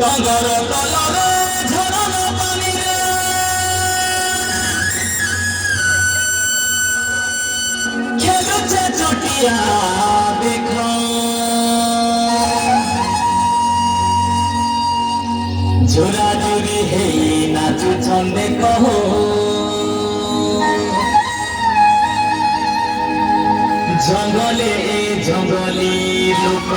ডগর তলরে ঝরনা পানিরে খেলুছে চটিয়া দেখ জোড়া জুড়ি হেই নাচুছন দেখ জঙ্গলে জঙ্গলি লোক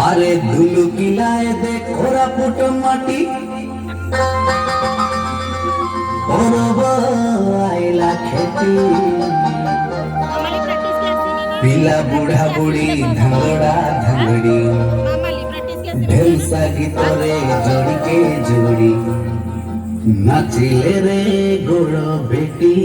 আরে ধুলু কিলায় দে খোরা পুট মাটি আইলা খেতি পিলা বুড়া বুড়ি ধাঙ্গড়া ধাঙ্গড়ি ঢেলসা গীতরে জড়িকে জড়ি নাচিলে রে গোড় বেটি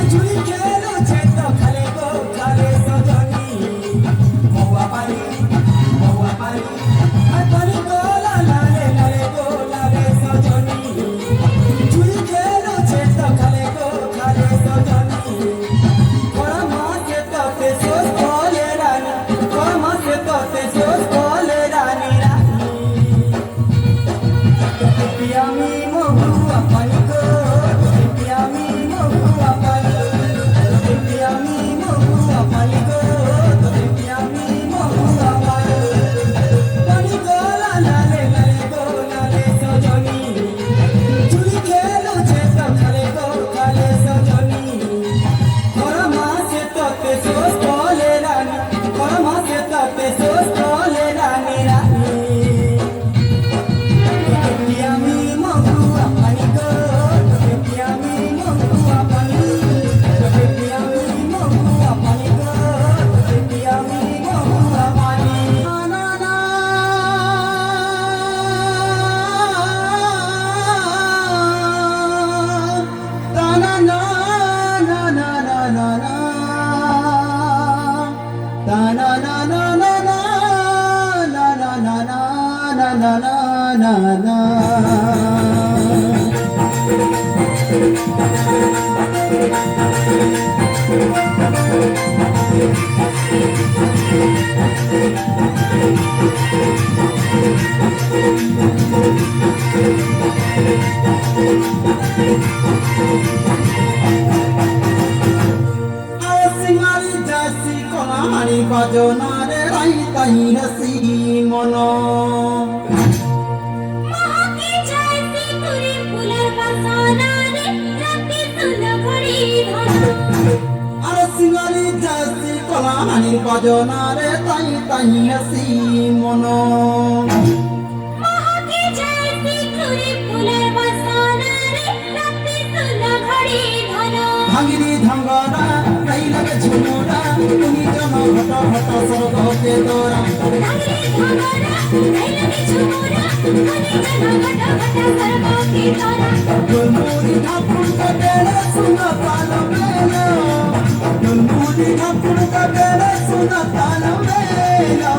Julie সিঙ্গারি জাসি কলাহানি বাজনারে রাই তাই রসি মন মহাকে জয়সি তুরি ফুলের বাসনা রে রাতে তুল ঘড়ি ধন আর সিঙ্গারি জাসি কলাহানি বাজনারে তাই তাই রসি মন মহাকে জয়সি তুরি ফুলের বাসনা রে রাতে তুল ঘড়ি ধন ভাঙিনি ধাঙ্গরা গাই লাগে ঝুমুরা তুমি জন ঘট ঘট স্বর্গকে তোরা ধাগরে ধাগরা লাইলাকে ঝুমুরা মনে জানা ঘট ঘট সর্বকে তোরা ডুলমুড়ি ঠাকুর কাটেলে সুন তাল মেলো ডুলমুড়ি ঠাকুর কাটেলে সুন তাল মেলো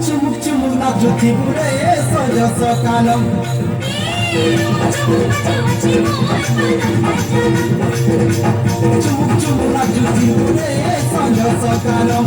চুমুক চুমুক নাচুতি বুড়ে সজ সকালম চুমুক চুমুক নাচুতি বুড়ে সজ সকালম